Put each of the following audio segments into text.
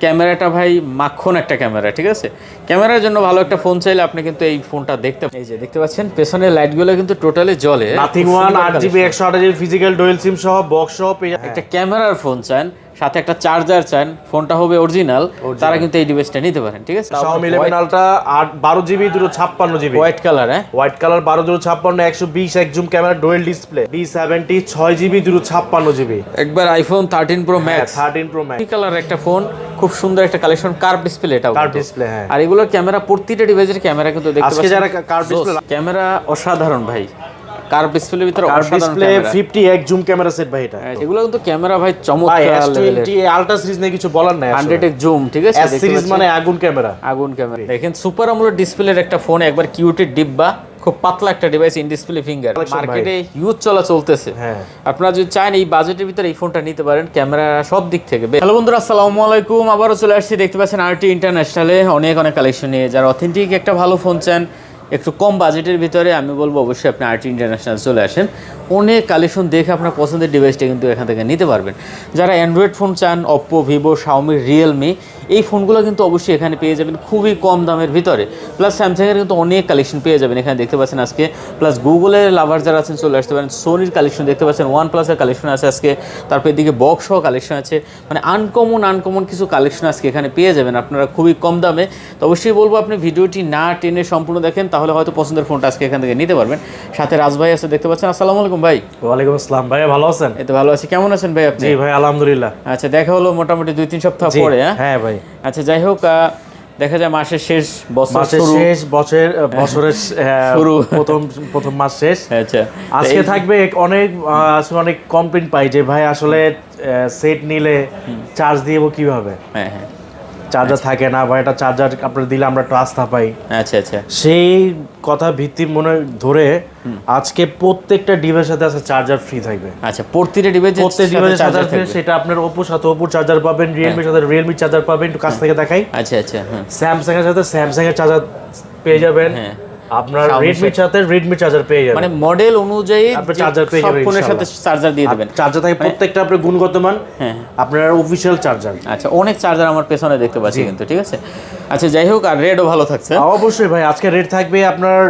ক্যামেরাটা ভাই মাখন একটা ক্যামেরা, ঠিক আছে। ক্যামেরার জন্য ভালো একটা ফোন চাইলে আপনি কিন্তু এই ফোনটা এই যে দেখতে পাচ্ছেন পেছনের লাইটগুলো কিন্তু টোটালি জ্বলে। Nothing One 8GB 128GB physical dual SIM সহ বক্স সহ একটা ক্যামেরার ফোন চান, সাথে একটা চার্জার চান, ফোনটা হবে অরিজিনাল, তারা কিন্তু এই ডিভাইসটা নিতে পারেন, ঠিক আছে। Xiaomi 11 Ultra 12GB 256GB white colour, হ্যাঁ white colour 12 256 120 zoom camera dual display B70 6GB 256GB একবার iPhone 13 Pro Max 13 Pro Max colour একটা ফোন, খুব সুন্দর একটা কালেকশন, কার্ভ ডিসপ্লে, এটাও কার্ভ ডিসপ্লে। হ্যাঁ, আর এগুলোর ক্যামেরা প্রতিটা ডিভাইসের ক্যামেরা কিন্তু দেখতে আজকে পাচ্ছেন যারা কার্ভ ডিসপ্লে ক্যামেরা অসাধারণ ভাই। কার্ভ ডিসপ্লের ভিতরে কার্ভ অসাধারণ display camera, 51 zoom camera set ভাই। এটা এগুলো কিন্তু ক্যামেরা ভাই ভাই চমৎকার লেভেলের। S20 আলট্রা সিরিজ নিয়ে কিছু বলার নাই, 100x জুম, ঠিক আছে। S সিরিজ মানে আগুন ক্যামেরা, আগুন ক্যামেরা। দেখেন সুপার আমোলেড ডিসপ্লের একটা ফোন, একবার কিউটের ডিব্বা, খুব পাতলা একটা ডিভাইস, ইন ডিসপ্লে ফিঙ্গার। মার্কেটে হিউজ চলতেছে। হ্যাঁ, আপনারা যদি চান এই বাজেটের ভিতরে এই ফোনটা নিতে পারেন, ক্যামেরা সব দিক থেকে। হ্যালো বন্ধুরা, আসসালামু আলাইকুম। আবারও চলে আসছি, দেখতে পাচ্ছেন আরটি ইন্টারন্যাশনালে অনেক কালেকশন নিয়ে। যারা অথেন্টিক একটা ভালো ফোন চান একটু কম বাজেটের ভিতরে, আমি বলবো অবশ্যই আপনি আরটি ইন্টারন্যাশনাল চলে আসেন। অনেক কালেকশন দেখে আপনার পছন্দের ডিভাইসটা কিন্তু এখান থেকে নিতে পারবেন। যারা অ্যান্ড্রয়েড ফোন চান, অপ্পো, ভিভো, শাওমি, রিয়েলমি, এই ফোনগুলো কিন্তু অবশ্যই এখানে পেয়ে যাবেন খুবই কম দামের ভিতরে। প্লাস স্যামসাংয়ের কিন্তু অনেক কালেকশন পেয়ে যাবেন এখানে, দেখতে পাচ্ছেন আজকে। প্লাস গুগলের লাভার যারা আছেন চলে আসতে পারেন। সোনির কালেকশন দেখতে পাচ্ছেন, ওয়ান প্লাসের কালেকশন আছে আজকে, তারপর এদিকে বক্স সহ কালেকশন আছে, মানে আনকমন কিছু কালেকশন আজকে এখানে পেয়ে যাবেন আপনারা খুবই কম দামে। তো অবশ্যই বলবো আপনি ভিডিওটি না টেনে সম্পূর্ণ দেখেন, তাহলে হয়তো পছন্দের ফোনটা আজকে এখান থেকে নিতে পারবেন। সাথে রাজ ভাই আছে, দেখতে পাচ্ছেন। আসসালামু আলাইকুম ভাই। ওয়ালাইকুম আসসালাম ভাই, ভালো আছেন? এই তো ভালো আছি, কেমন আছেন ভাই আপনি? জি ভাই, আলহামদুলিল্লাহ। আচ্ছা, দেখা হলো মোটামুটি 2-3 সপ্তাহ পরে। হ্যাঁ ভাই। আচ্ছা, যাই হোক, দেখা যায় মাসের শেষ, বছরের শুরু, প্রথম মাস শেষ। আচ্ছা, আজকে থাকবে অনেক কমপ্লেইন পাই যে ভাই আসলে সেট নিলে চার্জ দিব কিভাবে। হ্যাঁ হ্যাঁ, চার্জার থাকে না ভাই, এটা চার্জার আপনারা দিলে আমরা একটু আস্থা পাই। আচ্ছা আচ্ছা, সেই কথা ভিত্তি মনে ধরে আজকে প্রত্যেকটা ডিভাইসের সাথে আছে চার্জার ফ্রি থাকবে। আচ্ছা, প্রত্যেকটা ডিভাইসের চার্জার ফ্রি, সেটা আপনার ওপোর সাথে ওপোর চার্জার পাবেন, রিয়েলমির সাথে রিয়েলমি চার্জার পাবেন। একটু কাছ থেকে দেখাই। আচ্ছা আচ্ছা, হ্যাঁ। স্যামসাং এর সাথে স্যামসাং এর চার্জার পেয়ে যাবেন। হ্যাঁ, আপনার রেডমির সাথে রেডমি চার্জার পেয়ে যাবেন। মানে মডেল অনুযায়ী আপনি চার্জার পেয়ে যাবেন, ফোনের সাথে চার্জার দিয়ে দিবেন। চার্জার থাকে প্রত্যেকটা আপনার গুণগত মান, হ্যাঁ, আপনার অফিশিয়াল চার্জার। আচ্ছা, অনেক চার্জার আমার পেছনে দেখতে পাচ্ছি কিন্তু, ঠিক আছে। আচ্ছা, যাই হোক, আর রেটও ভালো থাকছে অবশ্যই ভাই। আজকে রেট থাকবে আপনার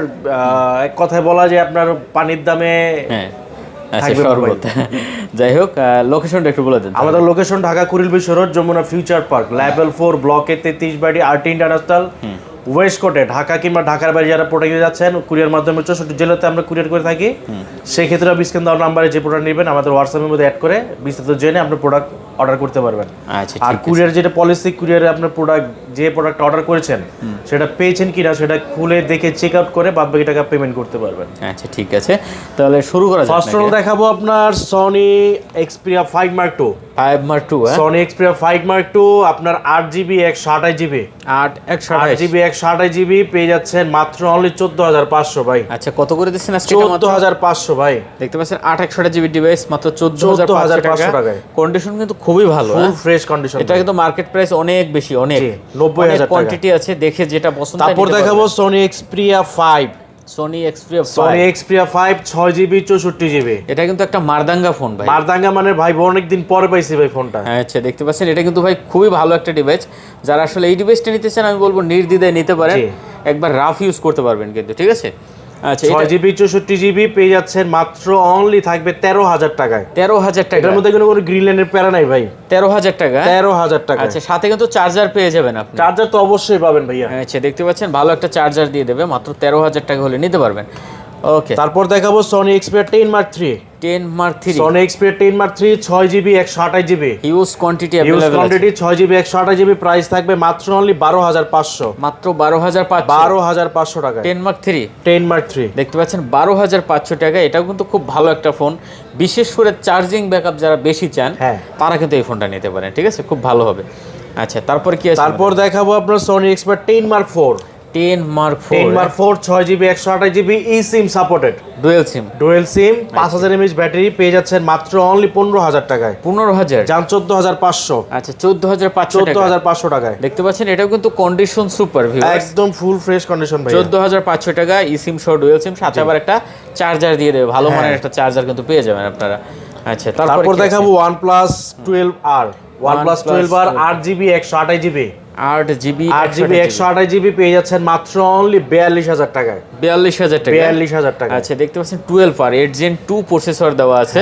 এক কথায় বলা যায় আপনার পানির দামে। হ্যাঁ, আচ্ছা, শরবত। যাই হোক, লোকেশনটা একটু বলে দেন। আমাদের location Dhaka Kuril Bishwa road, Jamuna future park, level 4, ব্লকে 33 বাড়ি, আরটি ইন্টারন্যাশনাল, ওয়েস্ট কোর্টে, ঢাকা কিংবা ঢাকার বাইরে যারা প্রোডাক্ট যাচ্ছেন কুরিয়ার মাধ্যমে 64 জেলাতে আমরা কুরিয়ার করে থাকি। সেক্ষেত্রে স্ক্রিন দেওয়ার নাম্বারে যে প্রোডাক্ট নেবেন আমাদের হোয়াটসঅ্যাপের মধ্যে অ্যাড করে বিস্তারিত জেনে আপনি প্রোডাক্ট অর্ডার করতে পারবেন। আচ্ছা, আর কুরিয়ার যেটা পলিসি, কুরিয়ারে আপনার যে প্রোডাক্ট অর্ডার করেছেন সেটা পেয়েছেন কিনা সেটা খুলে দেখে চেক আউট করে বাদ বাকি টাকা পেমেন্ট করতে পারবেন। আচ্ছা, ঠিক আছে, তাহলে শুরু করা যাক। ফার্স্ট অফ অল দেখাবো আপনার Sony Xperia 5 Mark II। 5 Mark II, Sony Xperia 5 Mark II আপনার 8GB 128GB 8GB 128GB পেয়ে যাচ্ছেন মাত্র অনলি 14,500 ভাই। আচ্ছা, কত করে দিচ্ছেন আজকে? 14,500 ভাই। দেখতে পাচ্ছেন 8/128GB ডিভাইস মাত্র 14,500 টাকায়। কন্ডিশন কিন্তু খুবই ভালো, ফুল ফ্রেশ কন্ডিশন। এটা কিন্তু মার্কেট প্রাইস অনেক বেশি, অনেক 90,000 টাকা কোয়ান্টিটি আছে, দেখে যেটা পছন্দ। তারপর দেখাবো Sony Xperia 5। Sony Xperia 5 6GB 64GB। এটা কিন্তু একটা মারদাঙ্গা ফোন ভাই। মারদাঙ্গা মানে ভাই অনেকদিন পরে পাইছি ভাই ফোনটা। আচ্ছা, দেখতে পাচ্ছেন এটা কিন্তু ভাই খুবই ভালো একটা ডিভাইস। যারা আসলে এই ডিভাইসটা নিতে চান আমি বলবো নির্দ্বিধায় নিতে পারেন, একবার রাফ ইউজ করতে পারবেন কিন্তু, ঠিক আছে। আচ্ছা, 6GB 64GB পেয়ে যাচ্ছেন মাত্র অনলি থাকবে 13,000 টাকায়। 13,000 টাকা, এর মধ্যে কোনো গ্রিনল্যান্ডের প্যারা নাই ভাই। 13,000 টাকা, 13,000 টাকা। আচ্ছা, সাথে কিন্তু চার্জার পেয়ে যাবেন আপনি। চার্জার তো অবশ্যই পাবেন ভাইয়া। আচ্ছা, দেখতে পাচ্ছেন ভালো একটা চার্জার দিয়ে দেবে, মাত্র 13,000 টাকা হলে নিতে পারবেন। ওকে, তারপর দেখাবো Sony Xperia 10 Mark III। 10 Mark III, Sony Xperia 10 Mark III 6GB 128GB huge quantity use available quantity 6GB 128GB price থাকবে মাত্র অনলি 12,500। মাত্র 12,500, 12,500 টাকা। 10 Mark III 10 Mark III দেখতে পাচ্ছেন 12,500 টাকা। এটাও কিন্তু খুব ভালো একটা ফোন, বিশেষ করে চার্জিং ব্যাকআপ যারা বেশি চান তারা কিন্তু এই ফোনটা নিতে পারেন, ঠিক আছে, খুব ভালো হবে। আচ্ছা, তারপর কি আছে? তারপর দেখাবো আপনার Sony Xperia 10 Mark IV। 10 Mark IV 6GB 128GB eSIM supported, dual SIM 5000 mAh battery পেয়ে যাচ্ছেন মাত্র অনলি 15,000 টাকায়। 15,000 জান 14,500। আচ্ছা, 14,500 টাকায় দেখতে পাচ্ছেন। এটাও কিন্তু কন্ডিশন সুপার, একদম ফুল ফ্রেশ কন্ডিশন ভাই। 14,500 টাকা, eSIM সহ ডুয়াল সিম, সাথে আবার একটা চার্জার দিয়ে দেবে, ভালো মানের একটা চার্জার কিন্তু পেয়ে যাবেন আপনারা। আচ্ছা, তারপর দেখাবো OnePlus 12R। OnePlus 12R 8GB 128GB 8GB 128GB পেয়ে যাচ্ছেন মাত্র অনলি 42000 টাকায়। 42000 টাকা, 42000 টাকা। আচ্ছা দেখতে পাচ্ছেন 12R 8 Gen 2 প্রসেসর দেওয়া আছে,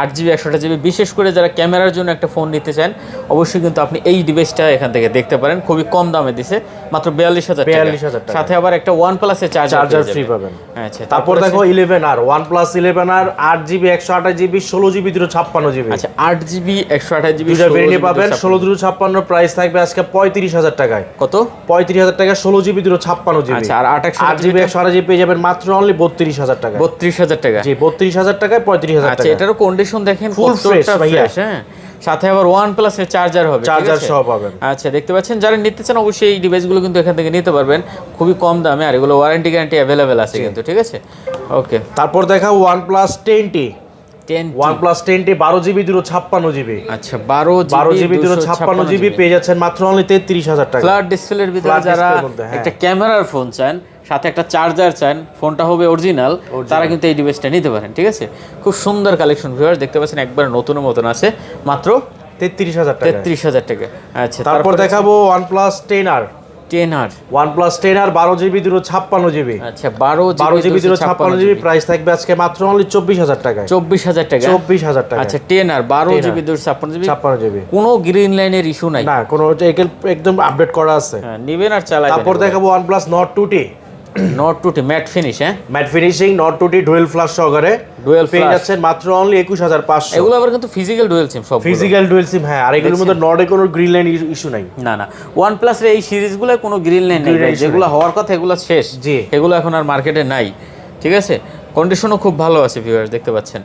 8GB 128GB। বিশেষ করে যারা ক্যামেরার জন্য একটা ফোন নিতে চান অবশ্যই কিন্তু আপনি এই ডিভাইসটা এখান থেকে দেখতে পারেন, খুবই কম দামে দিছে, মাত্র 42000 টাকা। সাথে আবার একটা OnePlus এর চার্জার ফ্রি পাবেন। আচ্ছা তারপর দেখো 11R OnePlus 11R 8GB 128GB 16GB 256GB। আচ্ছা 8GB 128GB দুটো ভেরিয়েন্ট পাবেন, 16 প্রাইস থাকবে আজকে 35000 টাকায়। কত? 35000 টাকা 16GB 256GB। আচ্ছা আর 8GB 128GB পেয়ে যাবেন মাত্র অনলি 32000 টাকা। 32000 টাকা, জি 32000 টাকায় 35000 টাকা। আচ্ছা এটারও কন্ডিশন দেখেন ফুল ফ্রেশ ভাইয়া। হ্যাঁ, সাথে আবার OnePlus এর চার্জার হবে, চার্জার সহ পাবেন। আচ্ছা দেখতে পাচ্ছেন, যারা নিতে চান অবশ্যই এই ডিভাইসগুলো কিন্তু এখান থেকে নিতে পারবেন খুবই কম দামে, আর এগুলো ওয়ারেন্টি গ্যারান্টি অ্যাভেলেবেল আছে কিন্তু, ঠিক আছে। ওকে, তারপর দেখাও OnePlus 10T। 10 OnePlus 10T 12GB 256GB। আচ্ছা 12GB 256GB পেয়ে যাচ্ছেন মাত্র অনলি 33000 টাকা। ফ্ল্যাট ডিসপ্লের ভিতরে Flat যারা display বলতে, হ্যাঁ। একটা ক্যামেরার ফোন চান, সাথে একটা চার্জার চান, ফোনটা হবে অরিজিনাল, তারা কিন্তু এই ডিভাইসটা নিতে পারেন, ঠিক আছে। খুব সুন্দর কালেকশন ভিউয়ার দেখতে পাচ্ছেন, একবার নতুনের মতন আছে, মাত্র 33000 টাকা। 33000 টাকা। আচ্ছা তারপর দেখাবো OnePlus 10R। 10R OnePlus 10R 12GB 256GB। আচ্ছা 12GB 256GB প্রাইস থাকবে আজকে মাত্র অনলি 24000 টাকায়। 24000 টাকা। 24000 টাকা। আচ্ছা 10R 12GB 256GB, কোনো গ্রিন লাইনের ইস্যু নাই না, কোনো একদম আপডেট করা আছে। হ্যাঁ, নিবেন আর চালাবেন। তারপর দেখাবো OnePlus Nord 2T। Nord 2T matte finish, হ্যাঁ matte finishing Nord 2T dual flash সহকারে ডুয়াল পেয়ে ফ্ল্যাশ, যাচ্ছেন মাত্র অনলি 21500। এগুলো আবার কিন্তু ফিজিক্যাল ডুয়াল সিম সব, ফিজিক্যাল ডুয়াল সিম, হ্যাঁ। আর এগুলোর মধ্যে নর্ডে কোনো গ্রিন লাইন ইস্যু নাই। না না, OnePlus এর এই সিরিজগুলো কোনো গ্রিন লাইন নেই, যেগুলো হওয়ার কথা এগুলো শেষ, জি। এগুলো এখন আর মার্কেটে নাই, ঠিক আছে। কন্ডিশনও খুব ভালো আছে ভিউয়ার্স দেখতে পাচ্ছেন।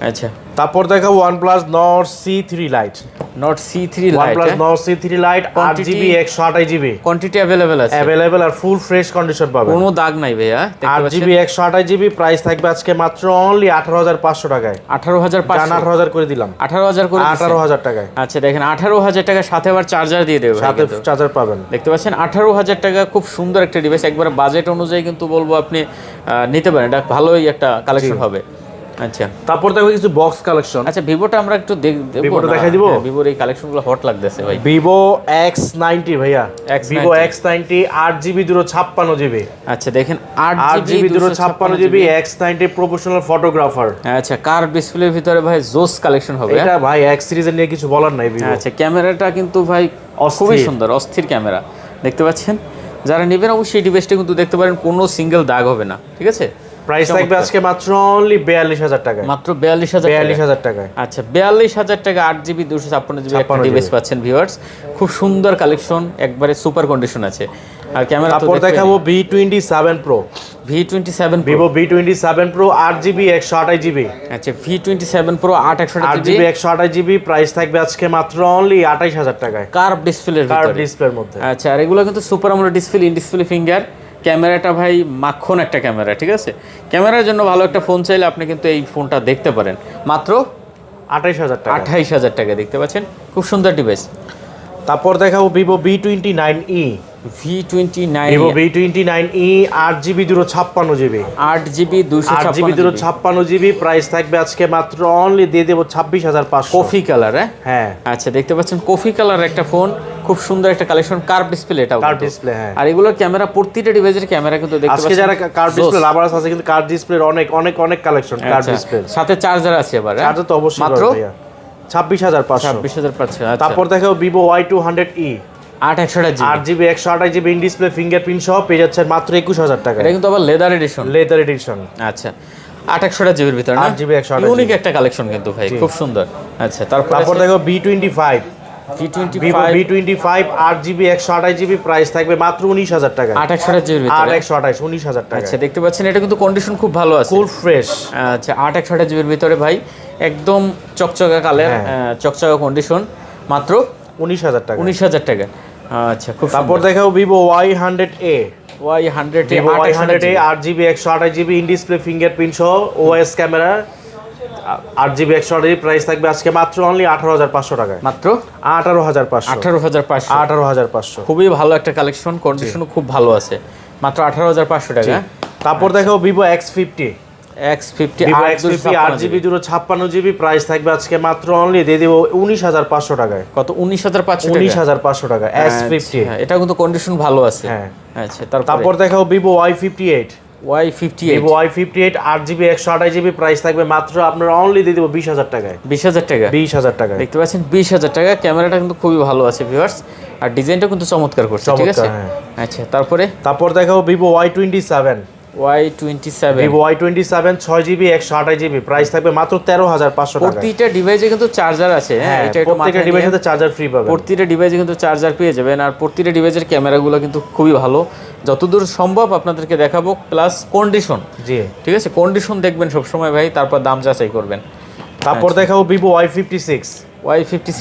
আচ্ছা তারপর দেখাবো OnePlus Nord C3 Lite। Nord C3 OnePlus Lite, Nord C3 Lite 8GB 128GB quantity available আছে, अवेलेबल আর ফুল ফ্রেশ কন্ডিশন পাবেন, কোনো দাগ নাই ভাইয়া। 8GB 128GB প্রাইস থাকবে আজকে মাত্র অনলি 18500 টাকায়। 18500 18000 করে দিলাম, 18000 করে 18000 টাকায়। আচ্ছা দেখেন 18000 টাকার সাথে আবার চার্জার দিয়ে দেবে, সাথে চার্জার পাবেন। দেখতে পাচ্ছেন 18000 টাকা, খুব সুন্দর একটা ডিভাইস, একবার বাজেট অনুযায়ী কিন্তু বলবো আপনি নিতে পারেন, এটা ভালোই একটা কালেকশন হবে। আচ্ছা তারপর দেখো কিছু বক্স কালেকশন। আচ্ছা ভিভোটা আমরা একটু ভিভোটা দেখাই দিব। ভিভোর এই কালেকশনগুলো হট লাগতেছে ভাই। Vivo X90 ভাইয়া, Vivo X90 8GB 256GB। আচ্ছা দেখেন 8GB 256GB X90 professional photographer. আচ্ছা কার্ভ ডিসপ্লের ভিতরে ভাই জোস কালেকশন হবে, এটা ভাই X সিরিজের নিয়ে কিছু বলার নাই। Vivo আচ্ছা ক্যামেরাটা কিন্তু ভাই খুবই সুন্দর, অস্থির ক্যামেরা দেখতে পাচ্ছেন। যারা নেবেন অবশ্যই এই ডিভাইসটা কিন্তু দেখতে পারেন, কোনো সিঙ্গেল দাগ হবে না, ঠিক আছে। প্রাইস থাকবে আজকে মাত্র অনলি 42000 টাকা, মাত্র 42000 টাকায়। আচ্ছা 42000 টাকা 8GB 256GB একটা ডিভাইস পাচ্ছেন ভিউয়ার্স, খুব সুন্দর কালেকশন, একবারে সুপার কন্ডিশন আছে। আর ক্যামেরা তো তারপর দেখাবো V27 Pro। V27 Vivo V27 Pro 8GB 128GB। আচ্ছা V27 Pro 8GB 128GB price থাকবে আজকে মাত্র অনলি 28000 টাকায়, কার্ভ ডিসপ্লের কার্ভ ভিতরে। ডিসপ্লের মধ্যে। আচ্ছা আর এগুলো কিন্তু super AMOLED display, in display finger, ক্যামেরাটা ভাই মাখন একটা ক্যামেরা, ঠিক আছে। ক্যামেরার জন্য ভালো একটা ফোন চাইলে আপনি কিন্তু এই ফোনটা দেখতে পারেন, মাত্র 28000 টাকা। 28000 টাকা দেখতে পাচ্ছেন, খুব সুন্দর ডিভাইস। তারপর দেখাবো Vivo V29e। V29 Vivo V29e 8GB 256GB। 8GB 8GB 256GB price থাকবে আজকে মাত্র অনলি দিয়ে দেবো 26500। কফি কালার, হ্যাঁ। আচ্ছা দেখতে পাচ্ছেন কফি কালার একটা ফোন, খুব সুন্দর একটা কালেকশন, কার্ভ ডিসপ্লে, এটাও কার্ভ ডিসপ্লে, হ্যাঁ। আর এগুলোর ক্যামেরা, প্রতিটা ডিভাইসের ক্যামেরা কিন্তু দেখতে পাচ্ছেন আজকে যারা কার্ভ ডিসপ্লে লাভার্স আছে, কিন্তু কার্ভ ডিসপ্লের অনেক অনেক অনেক কালেকশন কার্ভ ডিসপ্লে, সাথে চার্জার আছে আবার, চার্জার তো অবশ্যই মাত্র 26500। 26500। তারপর দেখাও Vivo Y200e 8GB 128GB in display fingerprint সহ পেয়ে যাচ্ছেন মাত্র 21000 টাকা। এটা কিন্তু আবার লেদার এডিশন, লেদার এডিশন। আচ্ছা 8GB এর ভিতরে না, 8GB 128GB ইউনিক একটা কালেকশন কিন্তু ভাই, খুব সুন্দর। আচ্ছা তারপর দেখো V25 Vivo V25 V25 8GB 128GB price থাকবে মাত্র 19000 টাকা। 8GB এর ভিতরে 128 19000 টাকা। আচ্ছা দেখতে পাচ্ছেন এটা কিন্তু কন্ডিশন খুব ভালো আছে, ফুল ফ্রেশ। আচ্ছা 8GB এর ভিতরে ভাই, একদম চকচকা কালার, চকচকা কন্ডিশন, মাত্র 19000 টাকা। 19000 টাকা। আচ্ছা খুব তারপর দেখাও Vivo Y100A। Vivo Y100A 8GB 128GB in display fingerprint সহ OIS camera, 8GB 128GB price থাকবে আজকে মাত্র অনলি 18500 টাকায়, মাত্র 18500। 18500 খুবই ভালো একটা কালেকশন, কন্ডিশনও খুব ভালো আছে, মাত্র 18500 টাকা। তারপর দেখাও Vivo X50। X50 Vivo X50 8GB 256GB price থাকবে আজকে মাত্র অনলি দিয়ে দেব 19500 টাকায়। কত 19500 টাকা? 19500 টাকা S50। হ্যাঁ, এটা কিন্তু কন্ডিশন ভালো আছে। হ্যাঁ আচ্ছা, তারপর দেখাও Vivo Y58। Y58 Vivo Y58 8GB 128GB price থাকবে মাত্র আপনার অনলি দিয়ে দেব 20000 টাকায়। 20000 টাকা? 20000 টাকা দেখতে পাচ্ছেন 20000 টাকা। ক্যামেরাটা কিন্তু খুবই ভালো আছে ভিউয়ার্স, আর ডিজাইনটা কিন্তু চমৎকার করছে, ঠিক আছে? আচ্ছা, তারপর দেখাও Vivo Y27। Vivo Y27 6GB 128GB price থাকবে মাত্র 13500 টাকা। প্রতিটা ডিভাইসে কিন্তু চার্জার আছে। হ্যাঁ, এটা একটু প্রত্যেকটা ডিভাইসে চার্জার ফ্রি পাবেন। প্রতিটা ডিভাইসে কিন্তু চার্জার পেয়ে যাবেন, আর প্রতিটা ডিভাইসের ক্যামেরাগুলো কিন্তু খুবই ভালো। যতদূর সম্ভব আপনাদেরকে দেখাবো, প্লাস কন্ডিশন। জি, ঠিক আছে, কন্ডিশন দেখবেন সব সময় ভাই, তারপর দাম যাচাই করবেন। তারপর দেখাবো Vivo Y56।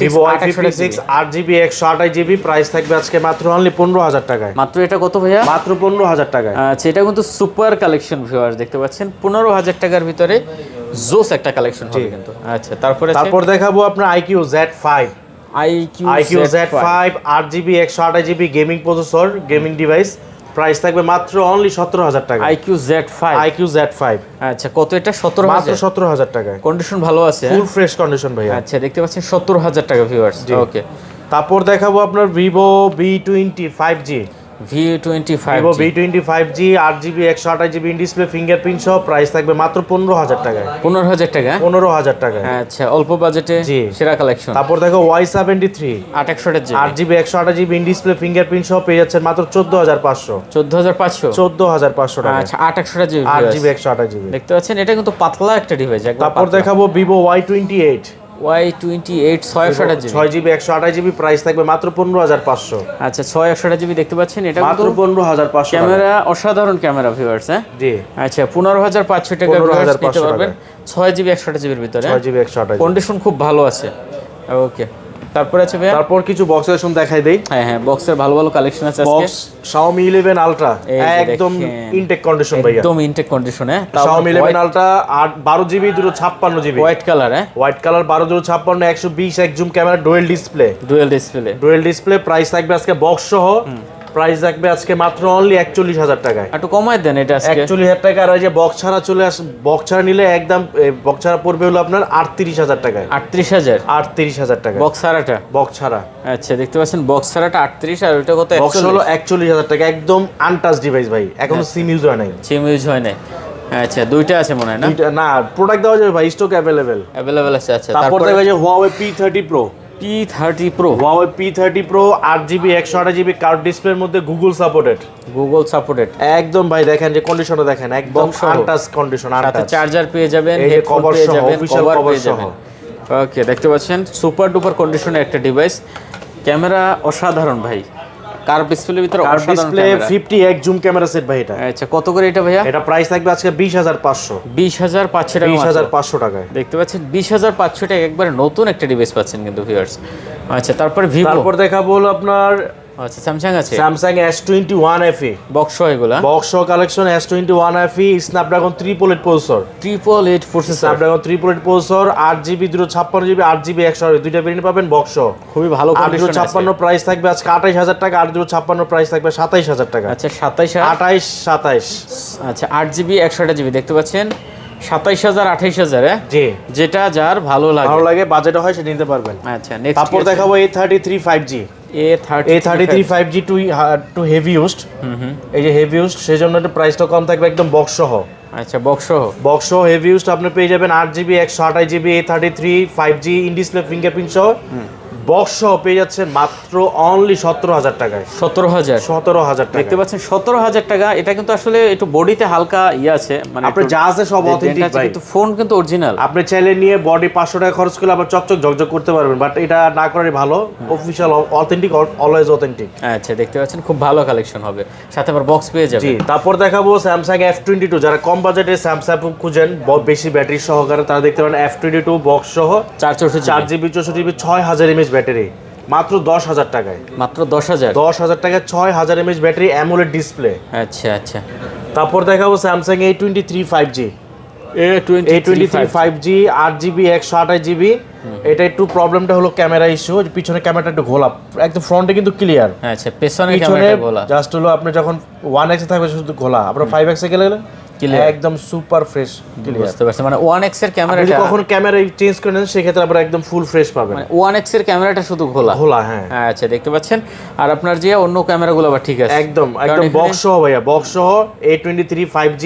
Vivo Y56 8GB 128GB price থাকবে আজকে মাত্র অনলি 15000 টাকায়। মাত্র এটা কত ভাইয়া? মাত্র 15000 টাকায়। আচ্ছা, এটা কিন্তু সুপার কালেকশন ভিউয়ার্স, দেখতে পাচ্ছেন 15000 টাকার ভিতরে জোস একটা কালেকশন হবে কিন্তু। আচ্ছা, তারপর দেখাবো আপনার IQ Z5। IQ Z5 8GB 128GB gaming processor, gaming device price থাকবে মাত্র অনলি 17000 টাকা। IQ Z5। আচ্ছা, কত এটা? 17000? মাত্র 17000 টাকায়। কন্ডিশন ভালো আছে, ফুল ফ্রেশ কন্ডিশন ভাই। আচ্ছা, দেখতে পাচ্ছেন 17000 টাকা ভিউয়ার্স। ওকে, তারপর দেখাবো আপনার Vivo V20 5G। Vivo V20 5G 8GB 128GB in display fingerprint সহ প্রাইস থাকবে মাত্র 15000 টাকায়। 15000 টাকা? 15000 টাকা। আচ্ছা, অল্প বাজেটে সেরা কালেকশন। তারপর দেখো Y73 8GB 128GB in display fingerprint সহ পেয়ে যাচ্ছেন মাত্র 14500। 14500 টাকা। আচ্ছা, 8GB 128GB দেখতে পাচ্ছেন, এটা কিন্তু পাতলা একটা ডিভাইস। তারপর দেখাবো Vivo Y28 6GB 128GB price থাকবে মাত্র 15500। আচ্ছা, 6GB দেখতে পাচ্ছেন, এটা মাত্র 15500। ক্যামেরা অসাধারণ ক্যামেরা ভিউয়ার্স। হ্যাঁ, জি। আচ্ছা, 15500 টাকা নিতে পারবেন 6GB 128GBর ভিতরে। 6GB 128GB কন্ডিশন খুব ভালো আছে। ওকে, তারপর আছে ভাই, তারপর কিছু বক্স কালেকশন দেখাই দেই। হ্যাঁ, বক্সের ভালো ভালো কালেকশন আছে আজকে। বক্স Xiaomi 11 Ultra একদম ইনটেক কন্ডিশন ভাইয়া, একদম ইনটেক কন্ডিশনে। Xiaomi 11 Ultra 12GB 256GB white colour. হ্যাঁ, white colour 12 256 120 zoom camera dual display price থাকবে আজকে বক্স সহ প্রাইস থাকবে আজকে মাত্র অনলি 41000 টাকায়। একটু কমায় দেন এটা আজকে 41000 টাকা। আর এই যে বক্স ছাড়া বক্স ছাড়া নিলে একদম বক্স ছাড়া পড়বে হলো আপনার 38000 টাকায়। 38000 টাকা বক্স ছাড়াটা? বক্স ছাড়া। আচ্ছা, দেখতে পাচ্ছেন বক্স ছাড়াটা 38, আর ওটা কত? বক্স হলো 41000 টাকা। একদম আনটাচ ডিভাইস ভাই, এখনো সিম ইউজ হয় নাই। সিম ইউজ হয় নাই। আচ্ছা, দুইটা আছে মনে হয় না? দুইটা না, প্রোডাক্ট দেওয়া যাবে ভাই, স্টক अवेलेबल আছে। আচ্ছা, তারপর দেখা যায় Huawei P30 Pro। Huawei P30 Pro 8GB 128GB curve ডিসপ্লের মধ্যে গুগল সাপোর্টেড একদম ভাই। দেখেন যে কন্ডিশনটা দেখেন, একদম আনটাচ কন্ডিশন। সাথে চার্জার পেয়ে যাবেন, হেডফোন পেয়ে যাবেন, কভার পেয়ে যাবেন। ওকে, দেখতে পাচ্ছেন সুপার ডুপার কন্ডিশনের একটা ডিভাইস। ক্যামেরা অসাধারণ ভাই, কার্ভ ডিসপ্লের ভিতরে অসাধারণ ক্যামেরা। 51 জুম ক্যামেরা সেট ভাই এটা। আচ্ছা, কত করে এটা ভাইয়া? এটা প্রাইস থাকবে আজকে 20500 টাকা। 20500 টাকায় দেখতে পাচ্ছেন 20500 টাকা একবারে নতুন একটা ডিভাইস পাচ্ছেন কিন্তু ভিউয়ার্স। আচ্ছা, তারপরে ভিভো। তারপর দেখাবো হলো আপনার আচ্ছা, স্যামসাং আছে, স্যামসাং S21 FE বক্স এগুলা, box collection S21 FE Snapdragon 888 processor, 888 processor, Snapdragon 888 processor 8GB 256GB 8GB 128 দুইটা ভেরিয়েন্ট পাবেন বক্স। খুবই ভালো কন্ডিশন আছে। 856 প্রাইস থাকবে আজকে 28000 টাকা, 856 প্রাইস থাকবে 27000 টাকা। আচ্ছা, 27 আচ্ছা, 8GB 128GB দেখতে পাচ্ছেন 27000 28000। জি, যেটা যার ভালো লাগে বাজেট হয় সেটা নিতে পারবেন। আচ্ছা, নেক্সট তারপর দেখাবো A33 5G। A33 5G two heavy used. এই যে হেভি ইউজড সেজন্য একটু প্রাইসটা কম থাকবে, একদম বক্স সহ। আচ্ছা, বক্স সহ হেভি ইউজড আপনি পেয়ে যাবেন 8GB 128GB A33 5G in display fingerprint সহ বক্স সহ পেয়ে যাচ্ছেন মাত্র অনলি 17000 টাকায়। 17000 টাকা দেখতে পাচ্ছেন 17000 টাকা। এটা কিন্তু আসলে একটু বডিতে হালকা আছে, মানে আপনি যা আছে সব অথেন্টিক ভাই, কিন্তু ফোন কিন্তু অরিজিনাল। আপনি চাইলে নিয়ে বডি 500 টাকা খরচ করলে আবার চকচক ঝকঝক করতে পারবেন, বাট এটা না করাই ভালো। Official authentic, always authentic. আচ্ছা, দেখতে পাচ্ছেন খুব ভালো কালেকশন হবে, সাথে আবার বক্স পেয়ে যাবেন। জি, তারপর দেখাবো স্যামসাং F22। যারা কম বাজেটে স্যামসাং খুঁজেন বেশি ব্যাটারি সহকারে, তারা দেখতে পারেন F22 বক্স সহ 4GB 64GB 6000 mAh ব্যাটারি মাত্র 10000 টাকায়। মাত্র 10000 টাকায় 6000 mAh ব্যাটারি, অ্যামোলেড ডিসপ্লে। আচ্ছা। তারপর দেখাবো Samsung A23 5G। A23 5G 8GB 128GB। এটা একটু প্রবলেমটা হলো ক্যামেরা ইস্যু, পিছনে ক্যামেরাটা একটু ঘোলা, একদম ফ্রন্টে কিন্তু ক্লিয়ার, আচ্ছা পেছনে ক্যামেরাটা গোলা, জাস্ট হলো আপনি যখন 1x এ থাকবে শুধু ঘোলা, আপনার 5x এ গেলে একদম সুপার ফ্রেশ ক্লিয়ার। বুঝতে পারছেন, মানে 1x এর যদি ক্যামেরাটা কখন ক্যামেরা চেঞ্জ করে নেন সেক্ষেত্রে আপনারা একদম ফুল ফ্রেশ পাবেন। মানে 1x এর ক্যামেরাটা শুধু ঘোলা ঘোলা, হ্যাঁ আচ্ছা দেখতে পাচ্ছেন। আর আপনার যে অন্য ক্যামেরাগুলো আবার ঠিক আছে একদম বক্স সহ ভাইয়া, বক্স সহ A23 5G